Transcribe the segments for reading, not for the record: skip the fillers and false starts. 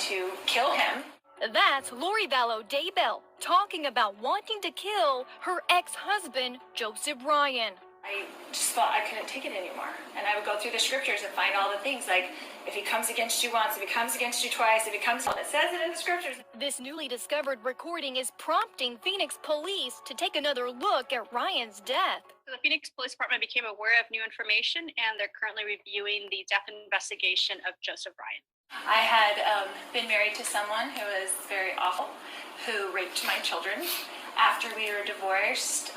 to kill him. That's Lori Vallow Daybell talking about wanting to kill her ex-husband, Joseph Ryan. I just thought I couldn't take it anymore. And I would go through the scriptures and find all the things like, if he comes against you once, if he comes against you twice, if he comes, it says it in the scriptures. This newly discovered recording is prompting Phoenix police to take another look at Ryan's death. The Phoenix Police Department became aware of new information, and they're currently reviewing the death investigation of Joseph Ryan. I had been married to someone who was very awful, who raped my children. After we were divorced,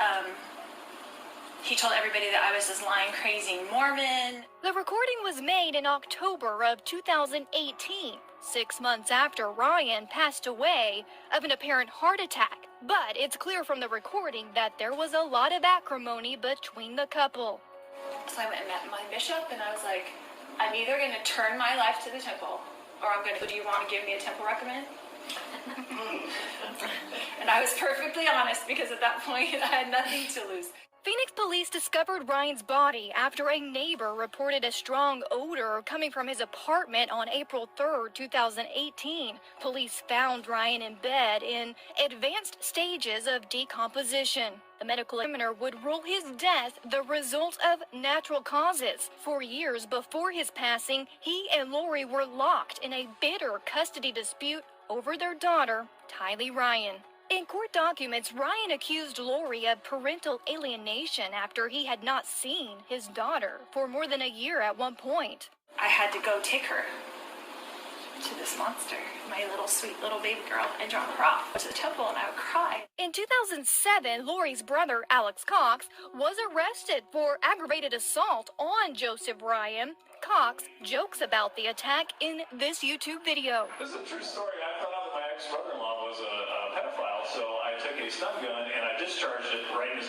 he told everybody that I was this lying, crazy Mormon. The recording was made in October of 2018, 6 months after Ryan passed away of an apparent heart attack. But it's clear from the recording that there was a lot of acrimony between the couple. So I went and met my bishop, and I was like, I'm either going to turn my life to the temple, or I'm going to, do you want to give me a temple recommend? And I was perfectly honest, because at that point I had nothing to lose. Phoenix police discovered Ryan's body after a neighbor reported a strong odor coming from his apartment on April 3rd, 2018. Police found Ryan in bed in advanced stages of decomposition. The medical examiner would rule his death the result of natural causes. 4 years before his passing, he and Lori were locked in a bitter custody dispute over their daughter, Tylee Ryan. In court documents, Ryan accused Lori of parental alienation after he had not seen his daughter for more than a year at one point. I had to go take her to this monster, my little sweet little baby girl, and drop her off to the temple, and I would cry. In 2007, Lori's brother, Alex Cox, was arrested for aggravated assault on Joseph Ryan. Cox jokes about the attack in this YouTube video. This is a true story. I found out that my ex-brother-in-law was a pedophile, so I took a stun gun and I discharged it right in his...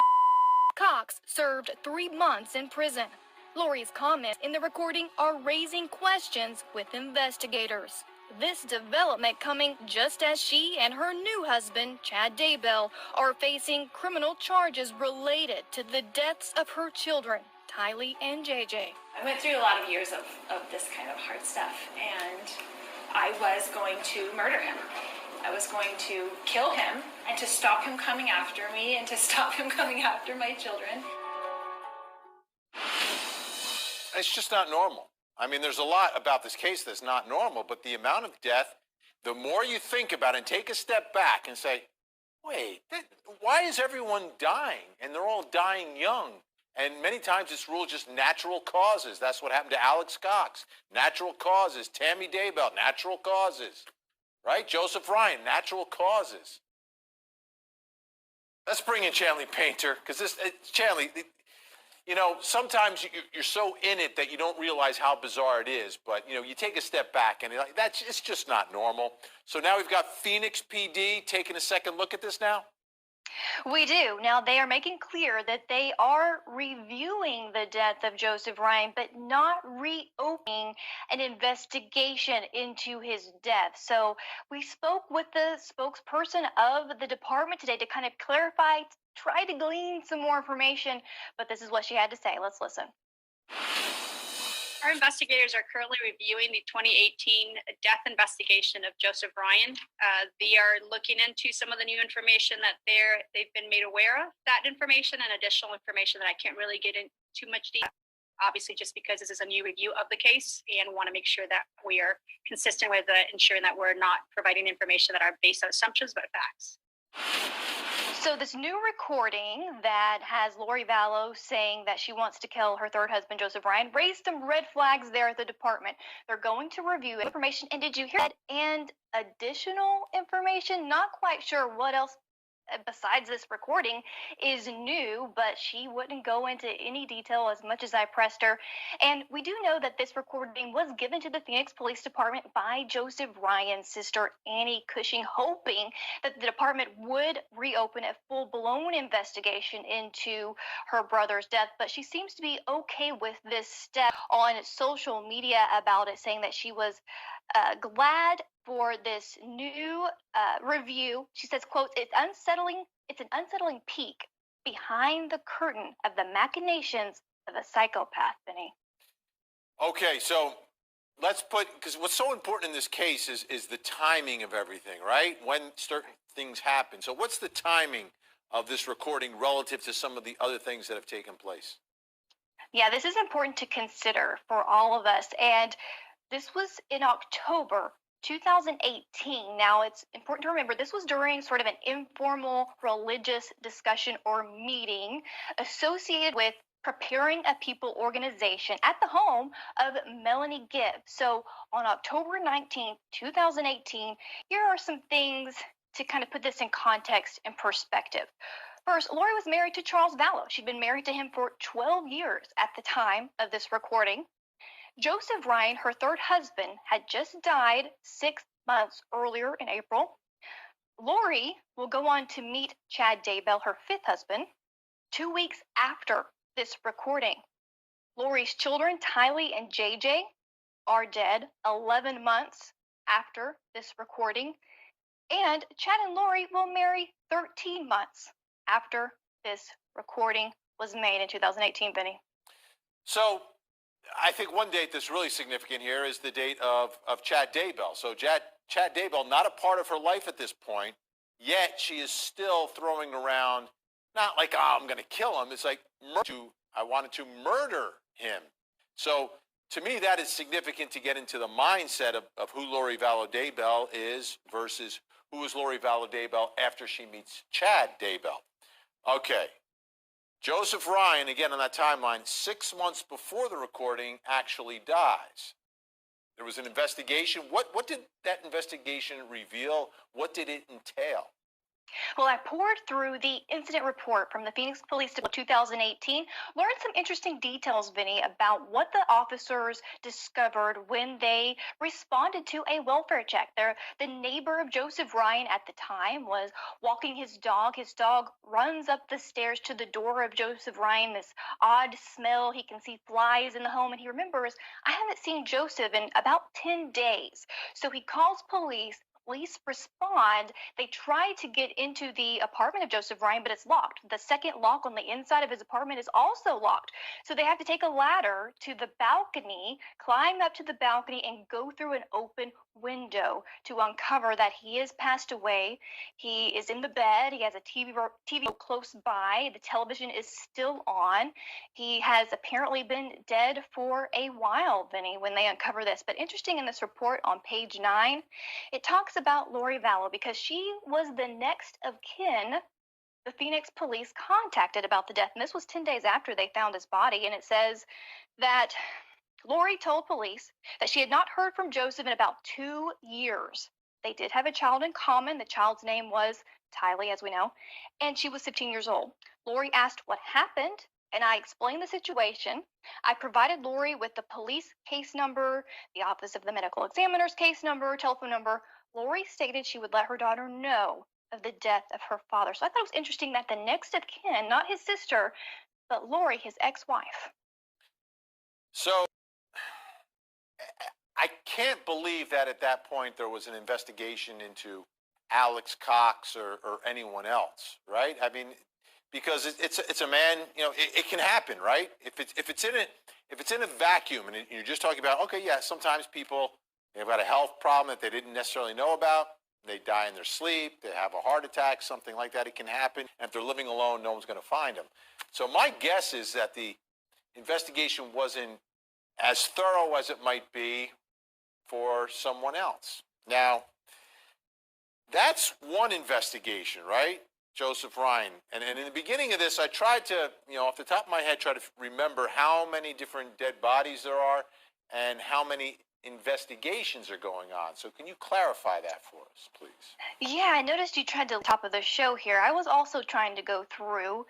Cox served 3 months in prison. Lori's comments in the recording are raising questions with investigators. This development coming just as she and her new husband, Chad Daybell, are facing criminal charges related to the deaths of her children, Tylee and JJ. I went through a lot of years of this kind of hard stuff, and I was going to murder him. I was going to kill him, and to stop him coming after me, and to stop him coming after my children. It's just not normal. I mean, there's a lot about this case that's not normal, but the amount of death, the more you think about it and take a step back and say, wait, why is everyone dying? And they're all dying young. And many times it's ruled just natural causes. That's what happened to Alex Cox. Natural causes. Tammy Daybell, natural causes. Right? Joseph Ryan, natural causes. Let's bring in Chanley Painter, because Chanley, you know, sometimes you're so in it that you don't realize how bizarre it is. But, you know, you take a step back and it's just not normal. So now we've got Phoenix PD taking a second look at this now. We do. Now, they are making clear that they are reviewing the death of Joseph Ryan, but not reopening an investigation into his death. So we spoke with the spokesperson of the department today to kind of clarify, try to glean some more information, but this is what she had to say. Let's listen. Our investigators are currently reviewing the 2018 death investigation of Joseph Ryan. They are looking into some of the new information that they've been made aware of, that information and additional information that I can't really get into too much detail. Obviously, just because this is a new review of the case and want to make sure that we are consistent with ensuring that we're not providing information that are based on assumptions but facts. So this new recording that has Lori Vallow saying that she wants to kill her third husband, Joseph Ryan, raised some red flags there at the department. They're going to review information. And did you hear that? And additional information? Not quite sure what else besides this recording is new, but she wouldn't go into any detail as much as I pressed her. And we do know that this recording was given to the Phoenix Police Department by Joseph Ryan's sister, Annie Cushing, hoping that the department would reopen a full-blown investigation into her brother's death. But she seems to be okay with this step on social media about it, saying that she was glad for this new review. She says, quote, it's an unsettling peek behind the curtain of the machinations of a psychopath, Benny. Okay, so let's put, because what's so important in this case is the timing of everything, right? When certain things happen. So what's the timing of this recording relative to some of the other things that have taken place? Yeah, this is important to consider for all of us. And this was in October 2018. Now, it's important to remember this was during sort of an informal religious discussion or meeting associated with Preparing a People organization at the home of Melanie Gibb. So on October 19th, 2018, here are some things to kind of put this in context and perspective. First, Lori was married to Charles Vallow. She'd been married to him for 12 years at the time of this recording. Joseph Ryan, her third husband, had just died 6 months earlier in April. Lori will go on to meet Chad Daybell, her fifth husband, 2 weeks after this recording. Lori's children, Tylee and JJ, are dead 11 months after this recording. And Chad and Lori will marry 13 months after this recording was made in 2018, Vinny. So I think one date that's really significant here is the date of Chad Daybell. So Chad Daybell, not a part of her life at this point, yet she is still throwing around, not like, oh, I'm going to kill him. It's like, I wanted to murder him. So to me, that is significant to get into the mindset of who Lori Vallow Daybell is versus who is Lori Vallow Daybell after she meets Chad Daybell. Okay. Joseph Ryan, again on that timeline, 6 months before the recording, actually dies. There was an investigation. What did that investigation reveal? What did it entail? Well, I poured through the incident report from the Phoenix Police Department 2018, learned some interesting details, Vinny, about what the officers discovered when they responded to a welfare check. The neighbor of Joseph Ryan at the time was walking his dog. His dog runs up the stairs to the door of Joseph Ryan, this odd smell. He can see flies in the home, and he remembers, I haven't seen Joseph in about 10 days. So he calls police. Police respond. They try to get into the apartment of Joseph Ryan, but it's locked. The second lock on the inside of his apartment is also locked. So they have to take a ladder to the balcony, climb up to the balcony, and go through an open window to uncover that he is passed away. He is in the bed. He has a TV close by. The television is still on. He has apparently been dead for a while, Vinny, when they uncover this. But interesting in this report on page 9, it talks about Lori Vallow because she was the next of kin the Phoenix police contacted about the death. And this was 10 days after they found his body. And it says that Lori told police that she had not heard from Joseph in about 2 years. They did have a child in common. The child's name was Tylee, as we know, and she was 15 years old. Lori asked what happened, and I explained the situation. I provided Lori with the police case number, the Office of the Medical Examiner's case number, telephone number. Lori stated she would let her daughter know of the death of her father. So I thought it was interesting that the next of kin, not his sister, but Lori, his ex-wife. So I can't believe that at that point there was an investigation into Alex Cox or anyone else, right? I mean, because it's a man, you know, it can happen, right? If it's in a vacuum and you're just talking about, okay, yeah, sometimes people, they've got a health problem that they didn't necessarily know about. They die in their sleep. They have a heart attack, something like that. It can happen. And if they're living alone, no one's going to find them. So my guess is that the investigation wasn't as thorough as it might be for someone else. Now, that's one investigation, right? Joseph Ryan. And in the beginning of this, I tried to, off the top of my head, try to remember how many different dead bodies there are and how many investigations are going on. So can you clarify that for us, please? Yeah, I noticed you tried to top of the show here. I was also trying to go through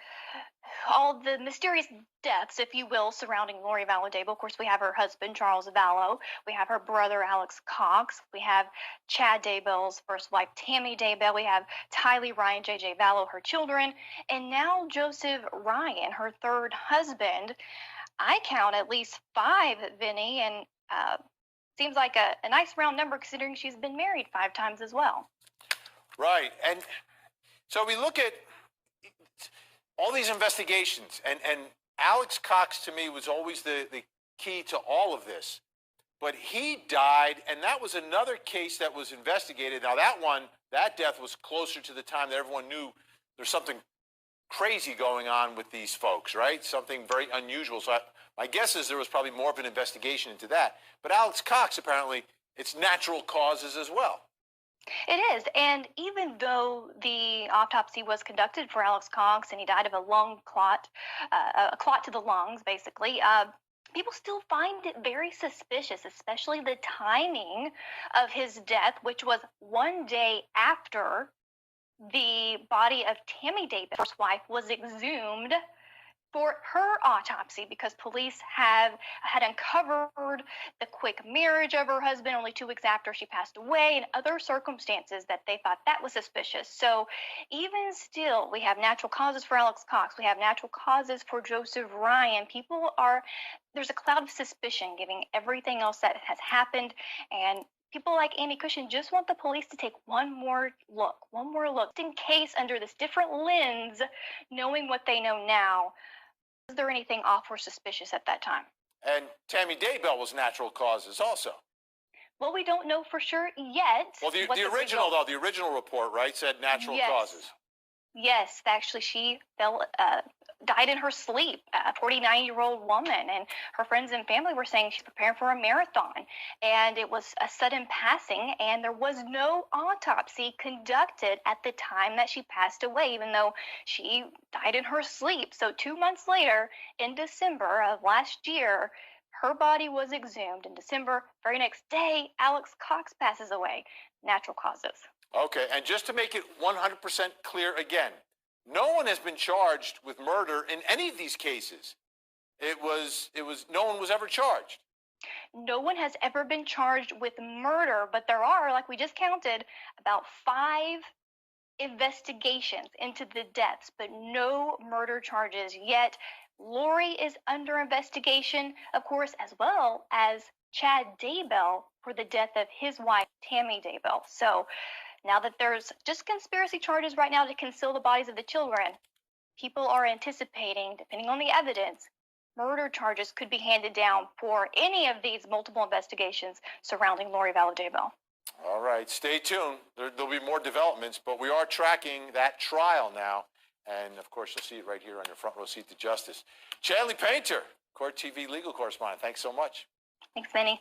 all the mysterious deaths, if you will, surrounding Lori Vallow Daybell. Of course, we have her husband, Charles Vallow. We have her brother, Alex Cox. We have Chad Daybell's first wife, Tammy Daybell. We have Tylee Ryan, JJ Vallow, her children. And now Joseph Ryan, her third husband. I count at least 5, Vinny, and seems like a nice round number considering she's been married 5 times as well. Right. And so we look at all these investigations, and Alex Cox to me was always the key to all of this. but he died, and that was another case that was investigated. Now that death was closer to the time that everyone knew there's something crazy going on with these folks, right? Something very unusual. So my guess is there was probably more of an investigation into that. But Alex Cox, apparently, it's natural causes as well. It is, and even though the autopsy was conducted for Alex Cox and he died of a lung clot, a clot to the lungs, basically, people still find it very suspicious, especially the timing of his death, which was one day after the body of Tammy Davis, first wife, was exhumed for her autopsy because police had uncovered the quick marriage of her husband only 2 weeks after she passed away and other circumstances that they thought that was suspicious. So even still, we have natural causes for Alex Cox. We have natural causes for Joseph Ryan. There's a cloud of suspicion giving everything else that has happened, and people like Amy Cushion just want the police to take one more look, in case under this different lens, knowing what they know now. Was there anything off or suspicious at that time? And Tammy Daybell was natural causes also. Well, we don't know for sure yet. Well, the original report, right, said natural causes. Yes, actually, she died in her sleep, a 49-year-old woman, and her friends and family were saying she's preparing for a marathon, and it was a sudden passing, and there was no autopsy conducted at the time that she passed away, even though she died in her sleep. So 2 months later, in December of last year, her body was exhumed. In December, very next day, Alex Cox passes away. Natural causes. Okay, and just to make it 100% clear again, no one has been charged with murder in any of these cases. No one was ever charged. No one has ever been charged with murder, but there are, like we just counted, about 5 investigations into the deaths, but no murder charges yet. Lori is under investigation, of course, as well as Chad Daybell for the death of his wife, Tammy Daybell. So now that there's just conspiracy charges right now to conceal the bodies of the children, people are anticipating, depending on the evidence, murder charges could be handed down for any of these multiple investigations surrounding Lori Vallow Daybell. All right, stay tuned. There'll be more developments, but we are tracking that trial now. And, of course, you'll see it right here on your front row seat to justice. Chanley Painter, Court TV legal correspondent. Thanks so much. Thanks, Vinny.